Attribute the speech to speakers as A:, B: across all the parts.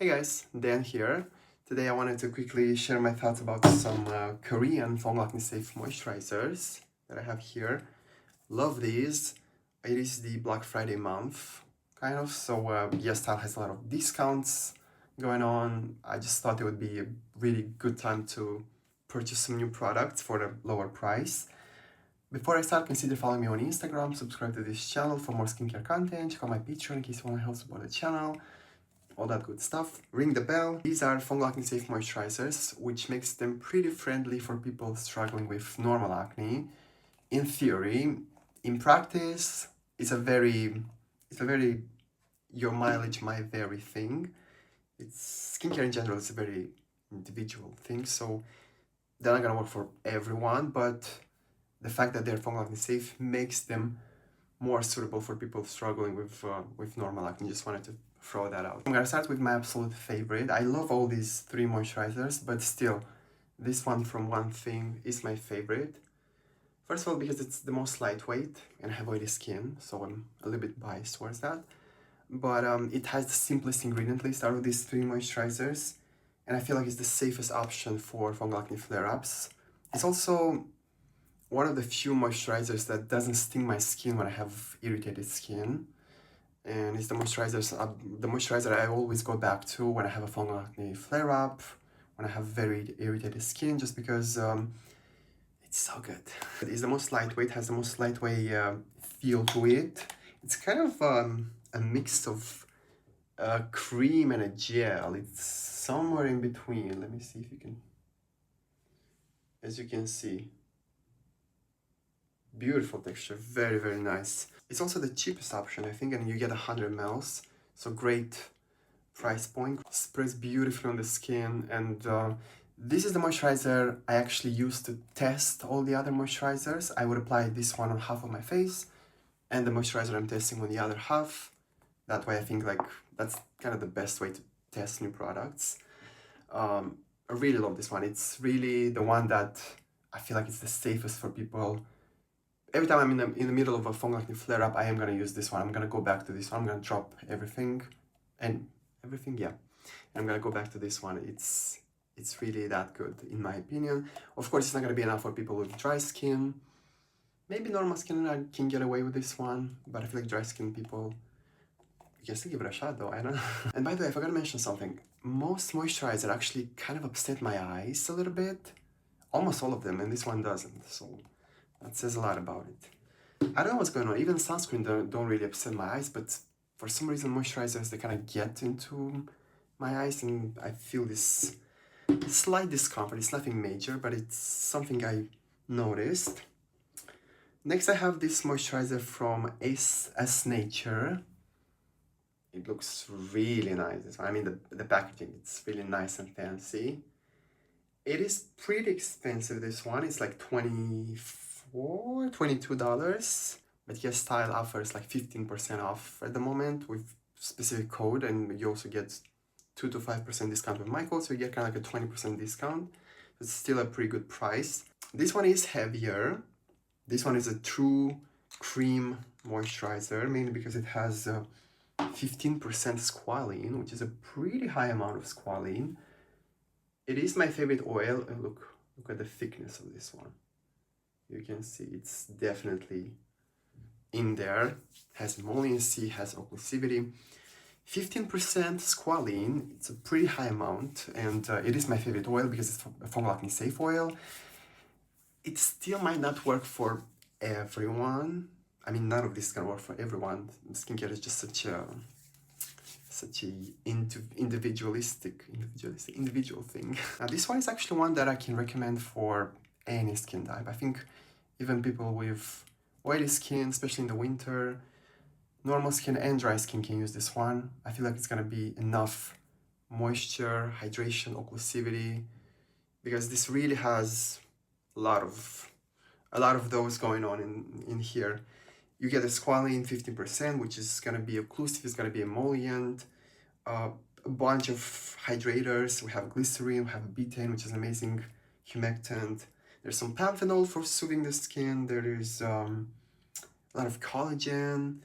A: Hey guys, Dan here. Today I wanted to quickly share my thoughts about some Korean fungal acne safe moisturizers that I have here. Love these. It is the Black Friday month, kind of, so yesstyle has a lot of discounts going on. I just thought it would be a really good time to purchase some new products for a lower price. Before I start, consider following me on Instagram, subscribe to this channel for more skincare content, check out my Patreon in case you want to help support the channel, all that good stuff. Ring the bell. These are fungal acne safe moisturizers, which makes them pretty friendly for people struggling with normal acne. In theory, in practice, it's a very your mileage might vary thing. It's skincare in general, it's a very individual thing, so they're not gonna work for everyone, but the fact that they're fungal acne safe makes them more suitable for people struggling with normal acne. Just wanted to throw that out. I'm gonna start with my absolute favorite. I love all these three moisturizers, but still, this one from One Thing is my favorite. First of all, because it's the most lightweight and I have oily skin, so I'm a little bit biased towards that. But it has the simplest ingredient list out of these three moisturizers, and I feel like it's the safest option for fungal acne flare-ups. It's also one of the few moisturizers that doesn't sting my skin when I have irritated skin. And it's the moisturizer I always go back to when I have a fungal acne flare-up, when I have very irritated skin, just because it's so good. It's the most lightweight, has the most lightweight feel to it. It's kind of a mix of a cream and a gel. It's somewhere in between. Let me see if you can, as you can see. Beautiful texture, very nice. It's also the cheapest option, I think, and you get 100 ml, so great price point. Sprays beautifully on the skin, and this is the moisturizer I actually used to test all the other moisturizers. I would apply this one on half of my face, and the moisturizer I'm testing on the other half. That way I think like that's kind of the best way to test new products. I really love this one. It's really the one that I feel like it's the safest for people. Every time I'm in the middle of a fungal acne flare-up, I am going to use this one. I'm going to go back to this one. I'm going to drop everything, yeah. And I'm going to go back to this one. It's really that good, in my opinion. Of course, it's not going to be enough for people with dry skin. Maybe normal skin can get away with this one, but I feel like dry skin people, you can still give it a shot though, I don't know. And by the way, I forgot to mention something. Most moisturizer actually kind of upset my eyes a little bit. Almost all of them, and this one doesn't, so that says a lot about it. I don't know what's going on. Even sunscreen don't really upset my eyes, but for some reason moisturizers, they kind of get into my eyes and I feel this slight discomfort. It's nothing major, but it's something I noticed. Next, I have this moisturizer from S Nature. It looks really nice. I mean, the packaging, it's really nice and fancy. It is pretty expensive, this one. It's like $22, but yesstyle offers like 15% off at the moment with specific code, and you also get 2 to 5% discount with my code, so you get kind of like a 20% discount. It's still a pretty good price. This one is heavier. This one is a true cream moisturizer, mainly because it has 15% squalene, which is a pretty high amount of squalene. It is my favorite oil, and look at the thickness of this one. You can see it's definitely in there. Has emolliency, has occlusivity. 15% squalene, it's a pretty high amount, and it is my favorite oil because it's a fungal acne safe oil. It still might not work for everyone. I mean, none of this is gonna work for everyone. Skincare is just such a individual thing. Now, this one is actually one that I can recommend for any skin type. I think even people with oily skin, especially in the winter, normal skin and dry skin can use this one. I feel like it's gonna be enough moisture, hydration, occlusivity, because this really has a lot of those going on in here. You get a squalene 15%, which is gonna be occlusive, it's gonna be emollient, a bunch of hydrators. We have glycerin, we have betaine, which is an amazing humectant. There's some panthenol for soothing the skin. There is a lot of collagen.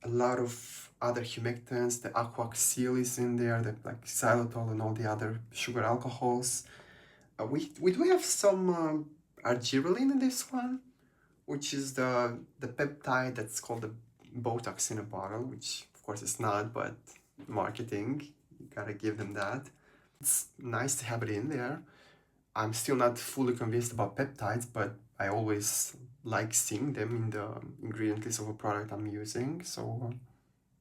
A: a lot of other humectants. The aqua seal is in there, the like xylitol and all the other sugar alcohols. We do have some argireline in this one, which is the peptide that's called the Botox in a bottle, which of course it's not, but marketing, you gotta give them that. It's nice to have it in there. I'm still not fully convinced about peptides, but I always like seeing them in the ingredient list of a product I'm using. So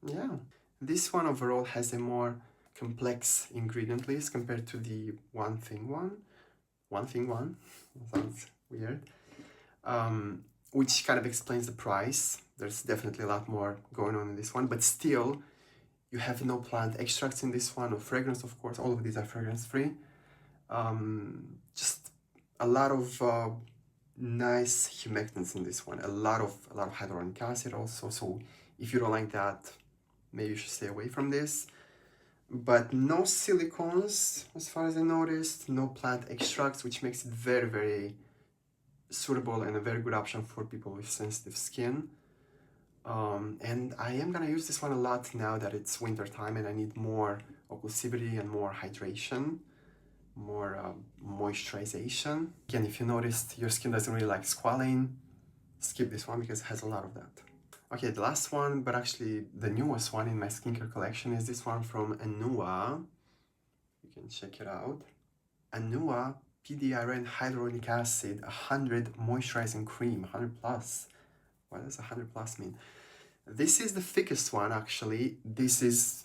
A: yeah, this one overall has a more complex ingredient list compared to the one thing one. Sounds weird. Which kind of explains the price. There's definitely a lot more going on in this one, but still, you have no plant extracts in this one, or fragrance, of course. All of these are fragrance free. Just a lot of nice humectants in this one. A lot of hyaluronic acid also. So if you don't like that, maybe you should stay away from this. But no silicones, as far as I noticed. No plant extracts, which makes it very, very suitable and a very good option for people with sensitive skin. And I am gonna use this one a lot now that it's winter time and I need more occlusivity and more hydration, more moisturization. Again, if you noticed your skin doesn't really like squalane, skip this one because it has a lot of that. Okay, the last one, but actually the newest one in my skincare collection is this one from Anua. You can check it out. Anua PDRN hyaluronic acid 100 moisturizing cream, 100 plus. What does 100 plus mean? This is the thickest one, actually. This is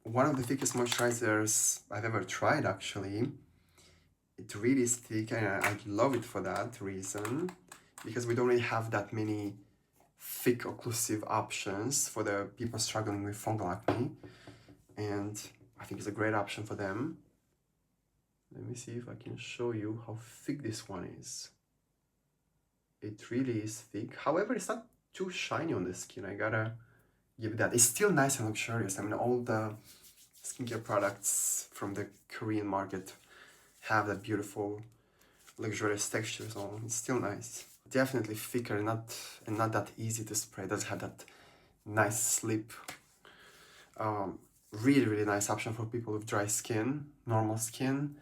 A: one of the thickest moisturizers I've ever tried, actually. It really is thick, and I love it for that reason, because we don't really have that many thick occlusive options for the people struggling with fungal acne, and I think it's a great option for them. Let me see if I can show you how thick this one is. It really is thick. However, it's not too shiny on the skin. I gotta give it that. It's still nice and luxurious. I mean, all the skincare products from the Korean market have that beautiful, luxurious texture, so it's still nice. Definitely thicker and not that easy to spray. It does have that nice slip. Really, really nice option for people with dry skin, normal skin.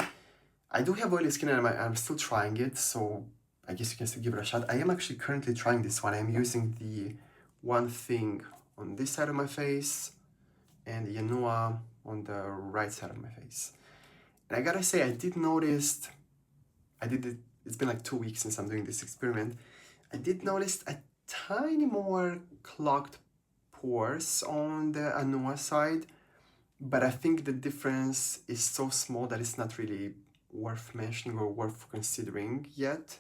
A: I do have oily skin and I'm still trying it, so I guess you can still give it a shot. I am actually currently trying this one. I'm using the one thing on this side of my face and the Anua on the right side of my face. And I gotta say, I did notice, it's been like 2 weeks since I'm doing this experiment. I did notice a tiny more clogged pores on the Anua side, but I think the difference is so small that it's not really worth mentioning or worth considering yet.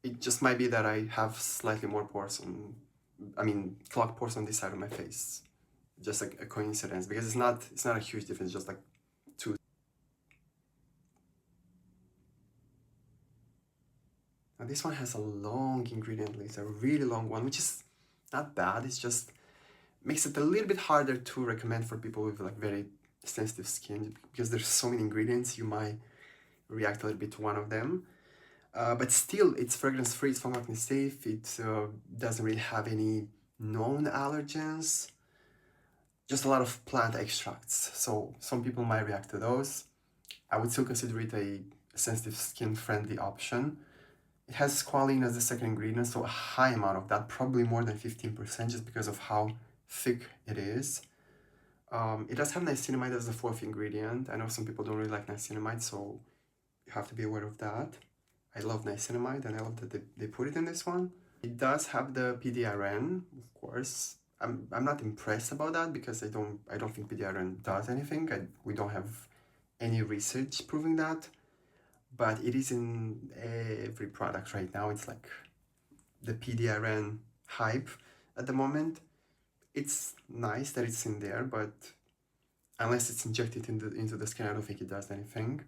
A: It just might be that I have slightly more pores on, clogged pores on this side of my face. Just like a coincidence, because it's not a huge difference, just like two. Now this one has a long ingredient list, a really long one, which is not bad. It's just makes it a little bit harder to recommend for people with like very sensitive skin, because there's so many ingredients, you might react a little bit to one of them. But still, it's fragrance free, it's fungal acne safe, it doesn't really have any known allergens, just a lot of plant extracts. So some people might react to those. I would still consider it a sensitive skin friendly option. It has squalene as the second ingredient, so a high amount of that, probably more than 15%, just because of how thick it is. It does have niacinamide as the fourth ingredient. I know some people don't really like niacinamide, so you have to be aware of that. I love niacinamide and I love that they put it in this one. It does have the PDRN, of course. I'm not impressed about that because I don't think PDRN does anything. We don't have any research proving that, but it is in every product right now. It's like the PDRN hype at the moment. It's nice that it's in there, but unless it's injected into the skin, I don't think it does anything.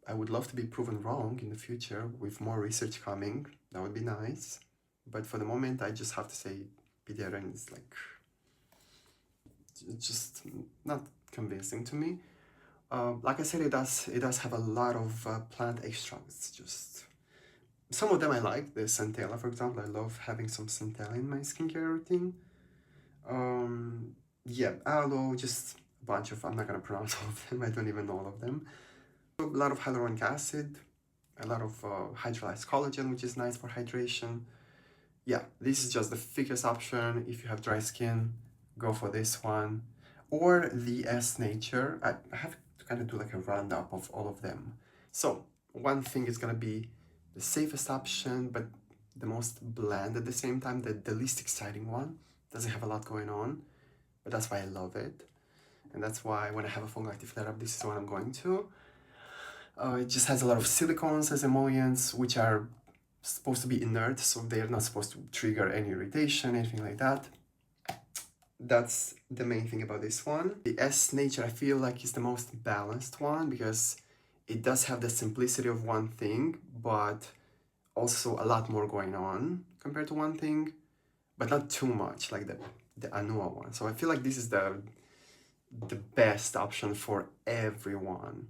A: I would love to be proven wrong in the future with more research coming. That would be nice. But for the moment, I just have to say PDRN is like just not convincing to me. Like I said, it does have a lot of plant extracts, just Some of them I like, the centella, for example. I love having some centella in my skincare routine. Yeah, aloe, just a bunch of, I'm not gonna pronounce all of them, I don't even know all of them. A lot of hyaluronic acid, a lot of hydrolyzed collagen, which is nice for hydration. Yeah, this is just the thickest option. If you have dry skin, go for this one. Or the S Nature. I have to kind of do like a roundup of all of them. So one thing is gonna be the safest option, but the most bland at the same time, the least exciting one. Doesn't have a lot going on, but that's why I love it. And that's why when I have a fungal active flare-up, this is what I'm going to. It just has a lot of silicones as emollients, which are supposed to be inert, so they're not supposed to trigger any irritation, anything like that. That's the main thing about this one. The S Nature, I feel like, is the most balanced one because it does have the simplicity of one thing, but also a lot more going on compared to one thing, but not too much like the Anua one. So I feel like this is the best option for everyone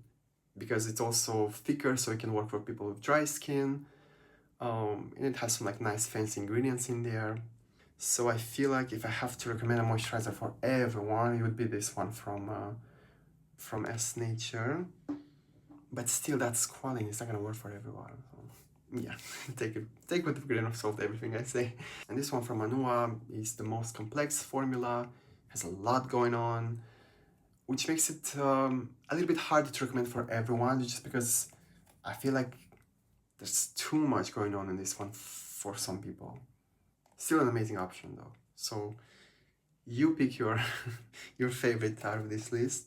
A: because it's also thicker, so it can work for people with dry skin. And it has some like nice fancy ingredients in there. So I feel like if I have to recommend a moisturizer for everyone, it would be this one from S Nature. But still, that's quality. It's not gonna work for everyone. So, yeah, take with a grain of salt everything I say. And this one from Anua is the most complex formula, has a lot going on, which makes it a little bit harder to recommend for everyone, just because I feel like there's too much going on in this one for some people. Still an amazing option though. So you pick your your favorite out of this list.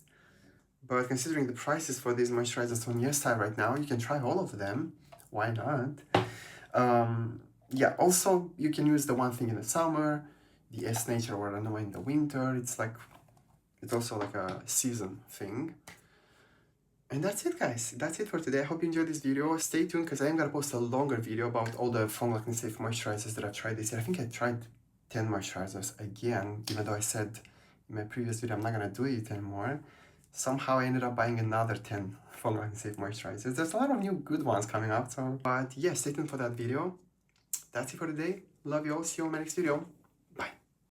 A: But considering the prices for these moisturizers on yesstyle right now, you can try all of them. Why not? Yeah, also you can use the one thing in the summer, the S Nature or Anua in the winter. It's also like a season thing. And that's it, guys. That's it for today. I hope you enjoyed this video. Stay tuned because I am going to post a longer video about all the fungal acne safe moisturizers that I've tried this year. I think I tried 10 moisturizers again, even though I said in my previous video I'm not going to do it anymore. Somehow I ended up buying another 10 fungal acne safe moisturizers. There's a lot of new good ones coming up. But yeah, stay tuned for that video. That's it for today. Love you all. See you on my next video.